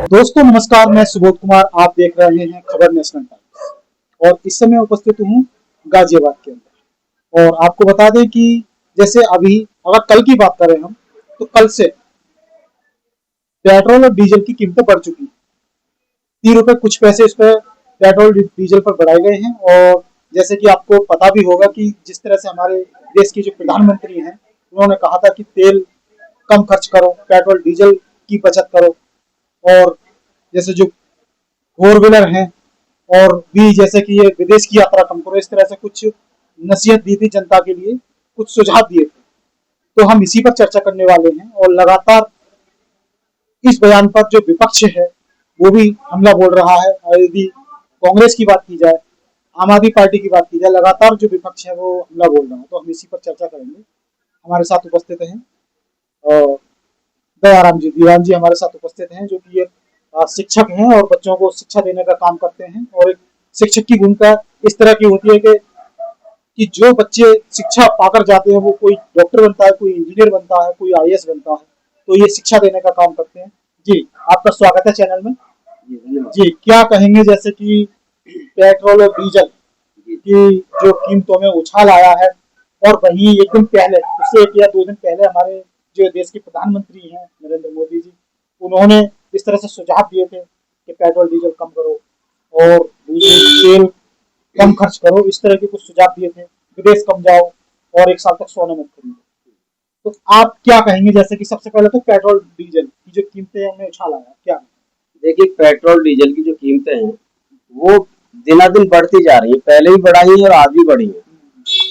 दोस्तों नमस्कार, मैं सुबोध कुमार। आप देख रहे हैं खबर नेशनल टाइम्स और इस समय उपस्थित हूँ गाजियाबाद के अंदर। और आपको बता दें कि जैसे अभी अगर कल की बात करें हम, तो कल से पेट्रोल और डीजल की कीमतें बढ़ चुकी हैं। 3 रुपए कुछ पैसे इस पर पेट्रोल डीजल पर बढ़ाए गए हैं। और जैसे कि आपको पता भी होगा कि जिस तरह से हमारे देश के जो प्रधानमंत्री हैं, उन्होंने कहा था कि तेल कम खर्च करो, पेट्रोल डीजल की बचत करो। और जैसे जो फोर व्हीलर हैं और भी जैसे कि ये विदेश की यात्रा कम करो, इस तरह से कुछ नसीहत दी थी जनता के लिए, कुछ सुझाव दिए थे। तो हम इसी पर चर्चा करने वाले हैं। और लगातार इस बयान पर जो विपक्ष है वो भी हमला बोल रहा है। और यदि कांग्रेस की बात की जाए, आम आदमी पार्टी की बात की जाए, लगातार जो विपक्ष है वो हमला बोल रहा है। तो हम इसी पर चर्चा करेंगे। हमारे साथ उपस्थित हैं दयाराम जी, दीवान जी हमारे साथ उपस्थित हैं, जो कि एक शिक्षक हैं और बच्चों को शिक्षा देने का काम करते हैं। और एक शिक्षक की भूमिका इस तरह की होती है कि जो बच्चे शिक्षा पाकर जाते हैं वो कोई डॉक्टर बनता है, कोई इंजीनियर बनता है, कोई आईएएस बनता है। तो ये शिक्षा देने का काम करते हैं। जी, आपका स्वागत है चैनल में। जी, क्या कहेंगे जैसे कि पेट्रोल और डीजल की जो कीमतों में उछाल आया है, और वहीं एक दिन पहले, उससे 1 या 2 दिन पहले हमारे जो देश के प्रधानमंत्री हैं नरेंद्र मोदी जी, उन्होंने इस तरह से सुझाव दिए थे कि पेट्रोल डीजल कम करो और तेल कम खर्च करो। इस तरह के कुछ सुझाव दिए थे, विदेश कम जाओ और 1 साल तक सोना मत खरीदो। तो आप क्या कहेंगे? जैसे कि सबसे पहले तो पेट्रोल डीजल की जो कीमतें हैं उनमें उछाल आया, क्या? देखिए, पेट्रोल डीजल की जो कीमतें हैं वो दिनादिन बढ़ती जा रही है। पहले भी बढ़ी है और आज भी बढ़ी है।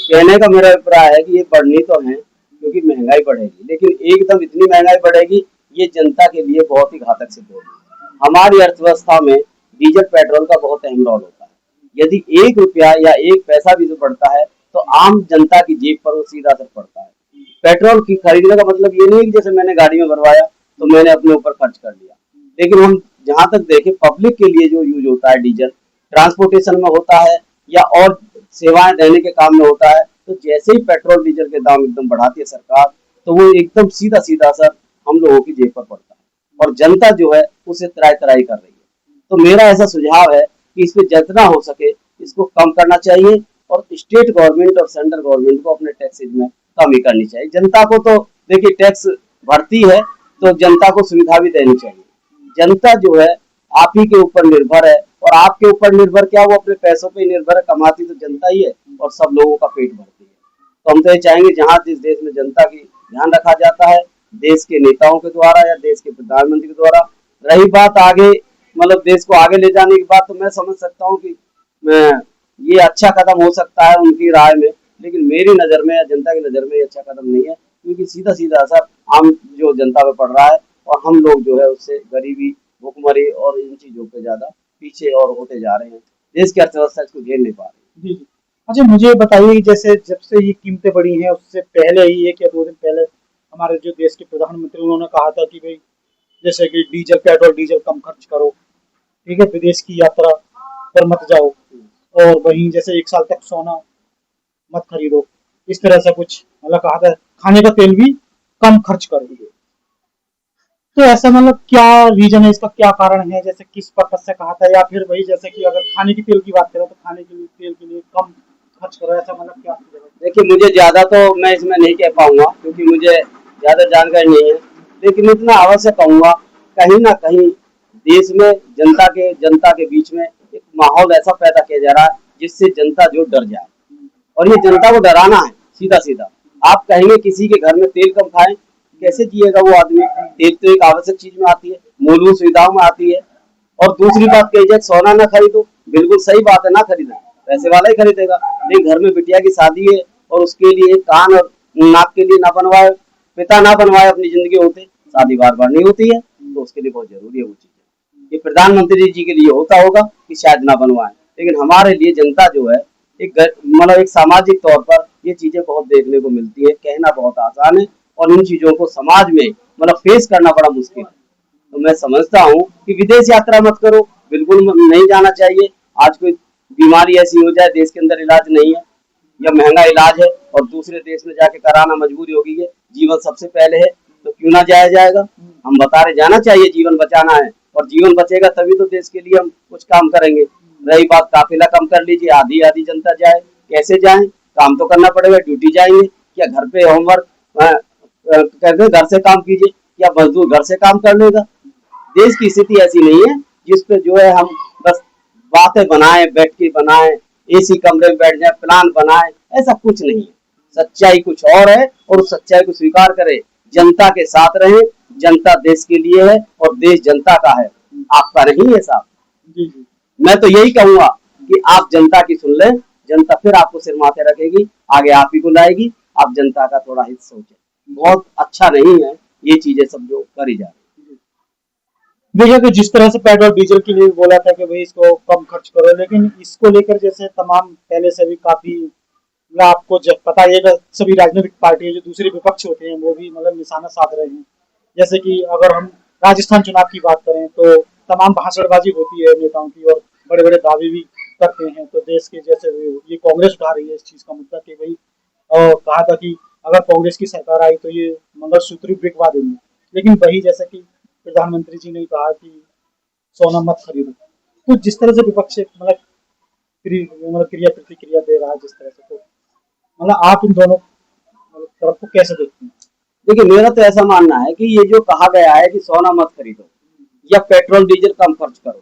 कहने का मेरा अभिप्राय है कि ये बढ़नी तो है क्योंकि महंगाई बढ़ेगी, लेकिन एकदम इतनी महंगाई बढ़ेगी ये जनता के लिए बहुत ही घातक सिद्ध होगी। हमारी अर्थव्यवस्था में डीजल पेट्रोल का बहुत अहम रोल होता है। यदि 1 रुपया या 1 पैसा भी जो बढ़ता है तो आम जनता की जेब पर वो सीधा असर पड़ता है। पेट्रोल की खरीदने का मतलब ये नहीं है कि जैसे मैंने गाड़ी में भरवाया तो मैंने अपने ऊपर खर्च कर लिया। लेकिन हम जहां तक देखें, पब्लिक के लिए जो यूज होता है डीजल, ट्रांसपोर्टेशन में होता है या और सेवाएं देने के काम में होता है, तो जैसे ही पेट्रोल डीजल के दाम एकदम बढ़ाती है सरकार, तो वो एकदम सीधा सीधा असर हम लोगों की जेब पर पड़ता है और जनता जो है उसे त्राई त्राई कर रही है। तो मेरा ऐसा सुझाव है कि इस पे जितना हो सके इसको कम करना चाहिए और स्टेट गवर्नमेंट और सेंट्रल गवर्नमेंट को अपने टैक्सेज में कमी करनी चाहिए। जनता को तो देखिए टैक्स भरती है तो जनता को सुविधा भी देनी चाहिए। जनता जो है आप ही के ऊपर निर्भर है, और आपके ऊपर निर्भर क्या, वो अपने पैसों पे निर्भर है। कमाती तो जनता ही है और सब लोगों का पेट भरती है। तो हम तो ये चाहेंगे जहाँ जिस देश में जनता की ध्यान रखा जाता है देश के नेताओं के द्वारा या देश के प्रधानमंत्री के द्वारा। रही बात आगे मतलब देश को आगे ले जाने की बात, तो मैं समझ सकता हूँ कि ये अच्छा कदम हो सकता है उनकी राय में, लेकिन मेरी नज़र में या जनता की नज़र में ये अच्छा कदम नहीं है, क्योंकि सीधा सीधा असर आम जो जनता पे पड़ रहा है और हम लोग जो है उससे गरीबी, भुखमरी और इन चीज़ों पे ज़्यादा पीछे और होते जा रहे हैं। देश की अर्थव्यवस्था इसको झेल नहीं पा रही। जी जी। अच्छा, मुझे बताइए कि जैसे जब से ये कीमतें बढ़ी हैं उससे पहले ही 1 या 2 दिन पहले हमारे जो देश के प्रधानमंत्री, उन्होंने कहा था कि भाई जैसे कि पेट्रोल डीजल कम खर्च करो, ठीक है, विदेश की यात्रा पर मत जाओ, और वहीं जैसे 1 साल तक सोना मत खरीदो। इस तरह से कुछ मतलब कहा था, खाने का तेल भी कम खर्च करो। तो ऐसा मतलब क्या रीजन है इसका, क्या कारण है? जैसे किस पर्पज से कहा था, या फिर वही जैसे कि अगर खाने की तेल की बात करें तो खाने के लिए तेल के लिए कम खर्च करो, ऐसा मतलब क्या? देखिए, मुझे ज़्यादा तो मैं इसमें नहीं कह पाऊंगा क्योंकि मुझे ज़्यादा जानकारी नहीं है, लेकिन इतना अवश्य कहूंगा कहीं ना कहीं देश में जनता के बीच में एक माहौल ऐसा पैदा किया जा रहा है जिससे जनता जो डर जाए, और ये जनता को डराना है सीधा सीधा। आप कहेंगे किसी के घर में तेल कम खाएं, कैसे जिएगा वो आदमी? तेल तो एक आवश्यक चीज में आती है, मूलभूत सुविधाओं में आती है। और दूसरी बात कही जाए सोना ना खरीदो, बिल्कुल सही बात है, ना खरीदे, पैसे वाला ही खरीदेगा। लेकिन घर में बिटिया की शादी है और उसके लिए कान और नाक के लिए ना बनवाए, पिता ना बनवाए अपनी जिंदगी होते, शादी बार बार नहीं होती है, तो उसके लिए बहुत जरूरी है वो चीज। ये प्रधानमंत्री जी के लिए होता होगा कि शायद ना बनवाए, लेकिन हमारे लिए जनता जो है एक मतलब एक सामाजिक तौर पर ये चीजें बहुत देखने को मिलती है। कहना बहुत आसान है और इन चीजों को समाज में मतलब फेस करना बड़ा मुश्किल है। तो मैं समझता हूँ कि विदेश यात्रा मत करो, बिल्कुल नहीं जाना चाहिए। आज कोई बीमारी ऐसी हो जाए देश के अंदर इलाज नहीं है या महंगा इलाज है और दूसरे देश में जाके कराना मजबूरी हो गई है, जीवन सबसे पहले है, तो क्यों ना जाया जाएगा? हम बता रहे जाना चाहिए, जीवन बचाना है और जीवन बचेगा तभी तो देश के लिए हम कुछ काम करेंगे। रही बात काफिला कम कर लीजिए, आधी आधी जनता जाए, कैसे जाए? काम तो करना पड़ेगा, ड्यूटी जाएंगे, क्या घर पे होमवर्क कहते घर से काम कीजिए, क्या मजदूर घर से काम कर लेगा? देश की स्थिति ऐसी नहीं है जिस पे जो है हम बस बातें बनाए, बैठ के बनाए, एसी कमरे में बैठ जाए, प्लान बनाए, ऐसा कुछ नहीं है। सच्चाई कुछ और है और उस सच्चाई को स्वीकार करें, जनता के साथ रहें। जनता देश के लिए है और देश जनता का है, आपका नहीं है साहब। जी जी। मैं तो यही कहूंगा कि आप जनता की सुन लें, जनता फिर आपको सिर माथे रखेगी, आगे आप ही को लाएगी। आप जनता का थोड़ा हित सोचें, बहुत अच्छा नहीं है ये चीजें सब जो करी जा रही है। देखिए कि जिस तरह से पेट्रोल डीजल के लिए बोला था कि भाई इसको कम खर्च करो, लेकिन इसको लेकर जैसे तमाम पहले से भी काफी मतलब आपको जब पता ही है कि सभी राजनीतिक पार्टी जो दूसरे विपक्ष होते हैं वो भी मतलब निशाना साध रहे हैं। जैसे कि अगर हम राजस्थान चुनाव की बात करें तो तमाम भाषणबाजी होती है नेताओं की और बड़े बड़े दावे भी करते हैं। तो देश के जैसे ये कांग्रेस उठा रही है इस चीज का मुद्दा कि भाई कहा था कि अगर कांग्रेस की सरकार आई तो ये मंगलसूत्र बिकवा देंगे, लेकिन वही जैसे कि प्रधानमंत्री जी ने कहा कि सोना मत खरीदो। तो जिस तरह से विपक्ष मतलब क्रिया प्रतिक्रिया दे रहा है जिस तरह से, तो मतलब आप इन दोनों तरफ को कैसे देखते हैं? देखिए, मेरा तो ऐसा मानना है कि ये जो कहा गया है कि सोना मत खरीदो या पेट्रोल डीजल कम खर्च करो,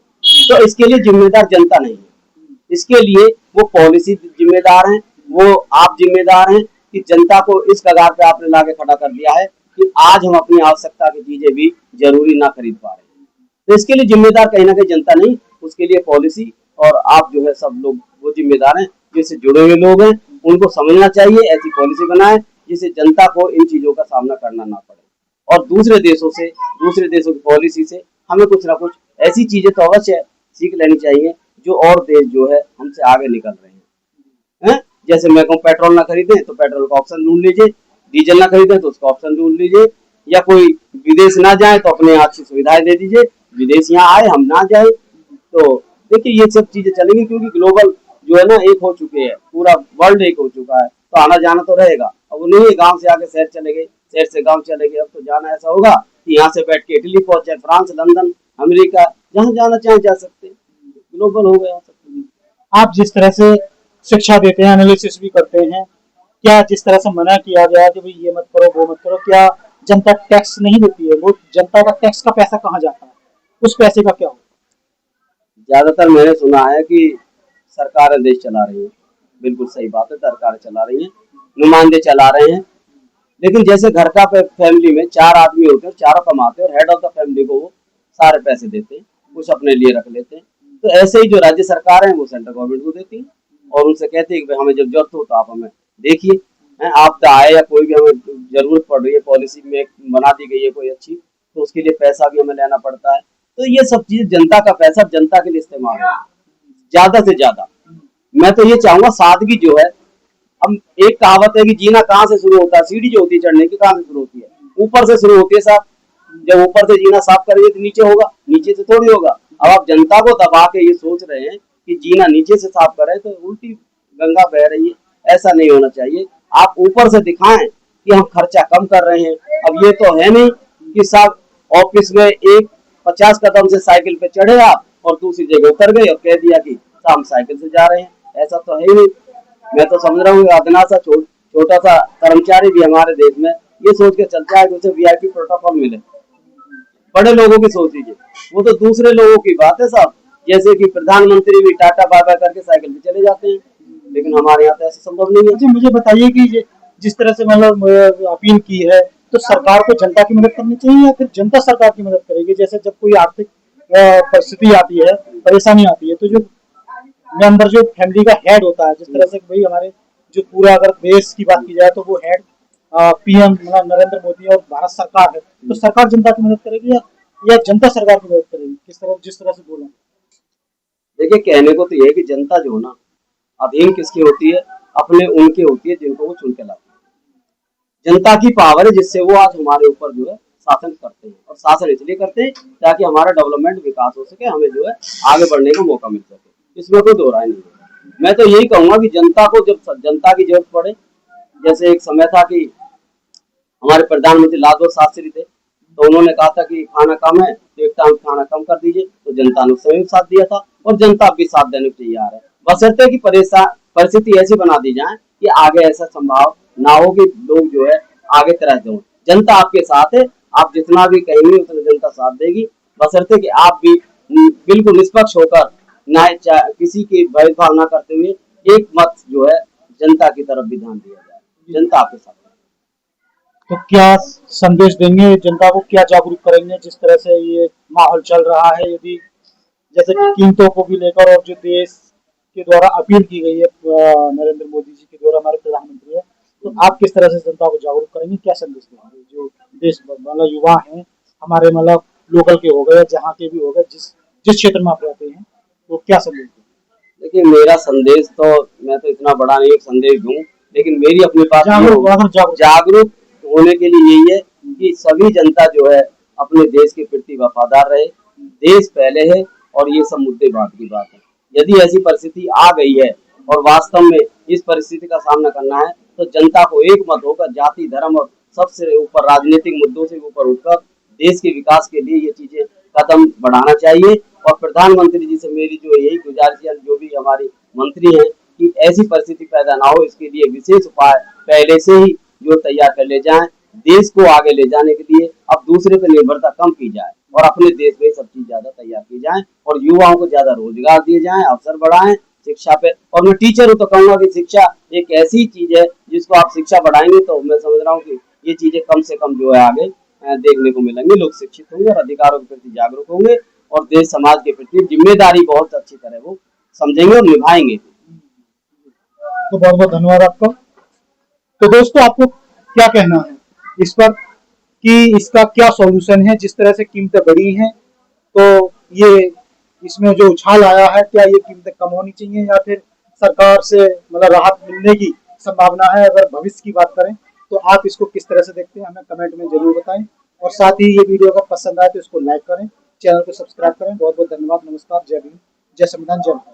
तो इसके लिए जिम्मेदार जनता नहीं है। इसके लिए वो पॉलिसी जिम्मेदार है, वो आप जिम्मेदार हैं कि जनता को इस कगार पे आपने लाके खड़ा कर दिया है कि आज हम अपनी आवश्यकता की चीजें भी जरूरी ना खरीद पा रहे हैं। तो इसके लिए जिम्मेदार कहीं ना कहीं जनता नहीं, उसके लिए पॉलिसी और आप जो है सब लोग वो जिम्मेदार हैं, जिससे जुड़े हुए लोग हैं, उनको समझना चाहिए, ऐसी पॉलिसी बनाए जिससे जनता को इन चीजों का सामना करना ना पड़े। और दूसरे देशों की पॉलिसी से हमें कुछ ना कुछ ऐसी चीजें तो अवश्य सीख लेनी चाहिए जो और देश जो है हमसे आगे निकल रहे हैं। जैसे मैं कहूँ पेट्रोल ना खरीदें तो पेट्रोल का ऑप्शन ढूंढ लीजिए, डीजल ना खरीदें तो उसका ऑप्शन ढूंढ लीजिए, या कोई विदेश ना जाए तो अपने यहाँ अच्छी सुविधाएं दे दीजिए, विदेश यहाँ आए हम ना जाए। तो देखिए ये सब चीजें चलेंगी क्योंकि ग्लोबल जो है ना एक हो चुके हैं, पूरा वर्ल्ड एक हो चुका है, तो आना जाना तो रहेगा। अब वो नहीं है गाँव से आके शहर चले गए, शहर से गाँव चले गए, अब तो जाना ऐसा होगा कि यहाँ से बैठ के इटली पहुंचे, फ्रांस, लंदन, अमेरिका, जहाँ जाना चाहे जा सकते हैं। ग्लोबल हो गया सब। आप जिस तरह से शिक्षा देते हैं, एनालिसिस भी करते हैं, क्या जिस तरह से मना किया गया कि भाई ये मत करो वो मत करो, क्या जनता टैक्स नहीं देती है? वो जनता का टैक्स का पैसा कहाँ जाता है? उस पैसे का क्या होता ज्यादातर मैंने सुना है कि सरकारें देश चला रही है, बिल्कुल सही बात है, सरकारें चला रही है, नुमाइंदे चला रहे हैं। लेकिन जैसे घर का फैमिली में 4 आदमी होते हैं, चारों कमाते हैं और हेड ऑफ द फैमिली को वो सारे पैसे देते हैं, कुछ अपने लिए रख लेते हैं। तो ऐसे ही जो राज्य सरकार है वो सेंट्रल गवर्नमेंट को देती है और उनसे कहती है कि हमें जब जरूरत हो तो आप हमें देखिए, आपदा आए या कोई भी हमें जरूरत पड़ रही है, पॉलिसी में बना दी गई है कोई अच्छी, तो उसके लिए पैसा भी हमें लेना पड़ता है। तो ये सब चीजें जनता का पैसा जनता के लिए इस्तेमाल है ज्यादा से ज्यादा। मैं तो ये चाहूंगा सादगी जो है, हम एक कहावत है कि जीना कहाँ से शुरू होता है, सीढ़ी जो होती है चढ़ने की कहाँ से शुरू होती है, ऊपर से शुरू होती है साहब। जब ऊपर से जीना साफ करेंगे तो नीचे होगा, नीचे से थोड़ी होगा। अब आप जनता को दबा के ये सोच रहे हैं कि जीना नीचे से साफ करें तो उल्टी गंगा बह रही है, ऐसा नहीं होना चाहिए। आप ऊपर से दिखाएं कि हम खर्चा कम कर रहे हैं। अब ये तो है नहीं कि साहब ऑफिस में एक 50 कदम से साइकिल पे चढ़े आप और दूसरी जगह उतर गए और कह दिया कि हम साइकिल से जा रहे हैं, ऐसा तो है ही नहीं। मैं तो समझ रहा हूँ अदना सा छोटा सा कर्मचारी भी हमारे देश में ये सोच के चलता है कि उसे वीआईपी प्रोटोकॉल मिले। बड़े लोगों की सोच लीजिए, वो तो दूसरे लोगों की बात है साहब। जैसे कि प्रधानमंत्री भी टाटा बाय बाय करके साइकिल पे चले जाते हैं, लेकिन हमारे यहाँ तो ऐसा संभव नहीं है। है? मुझे बताइए कि जिस तरह से मतलब अपील की है, तो सरकार को जनता की मदद करनी चाहिए या फिर जनता सरकार की मदद करेगी? जैसे जब कोई आर्थिक परिस्थिति आती है, परेशानी आती है, तो जो अंदर जो फैमिली का हेड होता है, जिस तरह से भाई हमारे जो पूरा अगर देश की बात की जाए तो वो हेड पीएम मतलब नरेंद्र मोदी और भारत सरकार है, तो सरकार जनता की मदद करेगी या जनता सरकार की मदद करेगी? किस तरह जिस तरह से बोला। देखिए कहने को तो ये है कि जनता जो ना अधीन किसकी होती है, अपने उनके होती है जिनको वो चुन के लाते हैं। जनता की पावर है जिससे वो आज हमारे ऊपर जो है शासन करते हैं, और शासन इसलिए करते हैं ताकि हमारा डेवलपमेंट विकास हो सके, हमें जो है आगे बढ़ने का मौका मिल सके, इसमें कोई दो राय नहीं है। मैं तो यही कहूंगा कि जनता को जब जनता की जरूरत पड़े, जैसे एक समय था कि हमारे प्रधानमंत्री लालबहादुर शास्त्री थे, तो उन्होंने कहा था कि खाना कम है तो एक टाइम खाना कम कर दीजिए, तो जनता ने उस समय भी साथ दिया था और जनता अब भी साथ देने को तैयार है। बशर्ते कि परिस्थिति ऐसी बना दी जाए कि आगे ऐसा संभव ना हो कि लोग जो है आगे त्रस्त हों। जनता आपके साथ है, आप जितना भी कहेंगे उतना जनता साथ देगी, बशर्ते कि आप भी बिल्कुल निष्पक्ष होकर ना किसी की भेदभाव ना करते हुए एक मत जो है जनता की तरफ भी ध्यान दिया जाए। जनता आपके साथ है। तो क्या संदेश देंगे जनता को, क्या जागरूक करेंगे जिस तरह से ये माहौल चल रहा है? यदि जैसे कि कीमतों को भी लेकर और जो देश के द्वारा अपील की गई है नरेंद्र मोदी जी के द्वारा, हमारे प्रधानमंत्री है, तो आप किस तरह से जनता को जागरूक करेंगे, क्या संदेश देंगे? जो देश मतलब युवा हैं हमारे, मतलब लोकल के हो गए, जहाँ के भी हो गए, जिस जिस क्षेत्र में आप रहते हैं, तो क्या संदेश देंगे? देखिए मेरा संदेश तो, मैं तो इतना बड़ा नहीं एक संदेश दूं, लेकिन मेरी अपनी बात जागरूक होने के लिए यही है कि सभी जनता जो है अपने देश के प्रति वफादार रहे। देश पहले है और ये सब मुद्दे बाद की बात है। यदि ऐसी परिस्थिति आ गई है और वास्तव में इस परिस्थिति का सामना करना है तो जनता को एक मत होकर जाति धर्म और सबसे ऊपर राजनीतिक मुद्दों से ऊपर उठकर देश के विकास के लिए ये चीजें कदम बढ़ाना चाहिए। और प्रधानमंत्री जी से मेरी जो यही गुजारिश है, जो भी हमारी मंत्री हैं, कि ऐसी परिस्थिति पैदा ना हो, इसके लिए विशेष उपाय पहले से ही जो तैयार कर ले जाएं। देश को आगे ले जाने के लिए अब दूसरे पर निर्भरता कम की जाए और अपने देश में सब चीज ज्यादा तैयार की जाए और युवाओं को ज्यादा रोजगार दिए जाए, अवसर बढ़ाएं शिक्षा पे। और मैं टीचर हूँ तो कहूंगा कि शिक्षा एक ऐसी चीज है जिसको आप शिक्षा बढ़ाएंगे तो मैं समझ रहा हूँ कि ये चीजें कम से कम जो है आगे देखने को मिलेंगे। लोग शिक्षित होंगे और अधिकारों के प्रति जागरूक होंगे और देश समाज के प्रति जिम्मेदारी बहुत अच्छी तरह वो समझेंगे और निभाएंगे। तो बहुत बहुत धन्यवाद आपका। तो दोस्तों, आपको क्या कहना है इस पर कि इसका क्या सॉल्यूशन है? जिस तरह से कीमतें बढ़ी हैं, तो ये इसमें जो उछाल आया है, क्या ये कीमतें कम होनी चाहिए या फिर सरकार से मतलब राहत मिलने की संभावना है? अगर भविष्य की बात करें तो आप इसको किस तरह से देखते हैं, हमें कमेंट में जरूर बताएं। और साथ ही ये वीडियो अगर पसंद आए तो इसको लाइक करें, चैनल को सब्सक्राइब करें। बहुत बहुत धन्यवाद। नमस्कार। जय भीम, जय संविधान, जय भारत।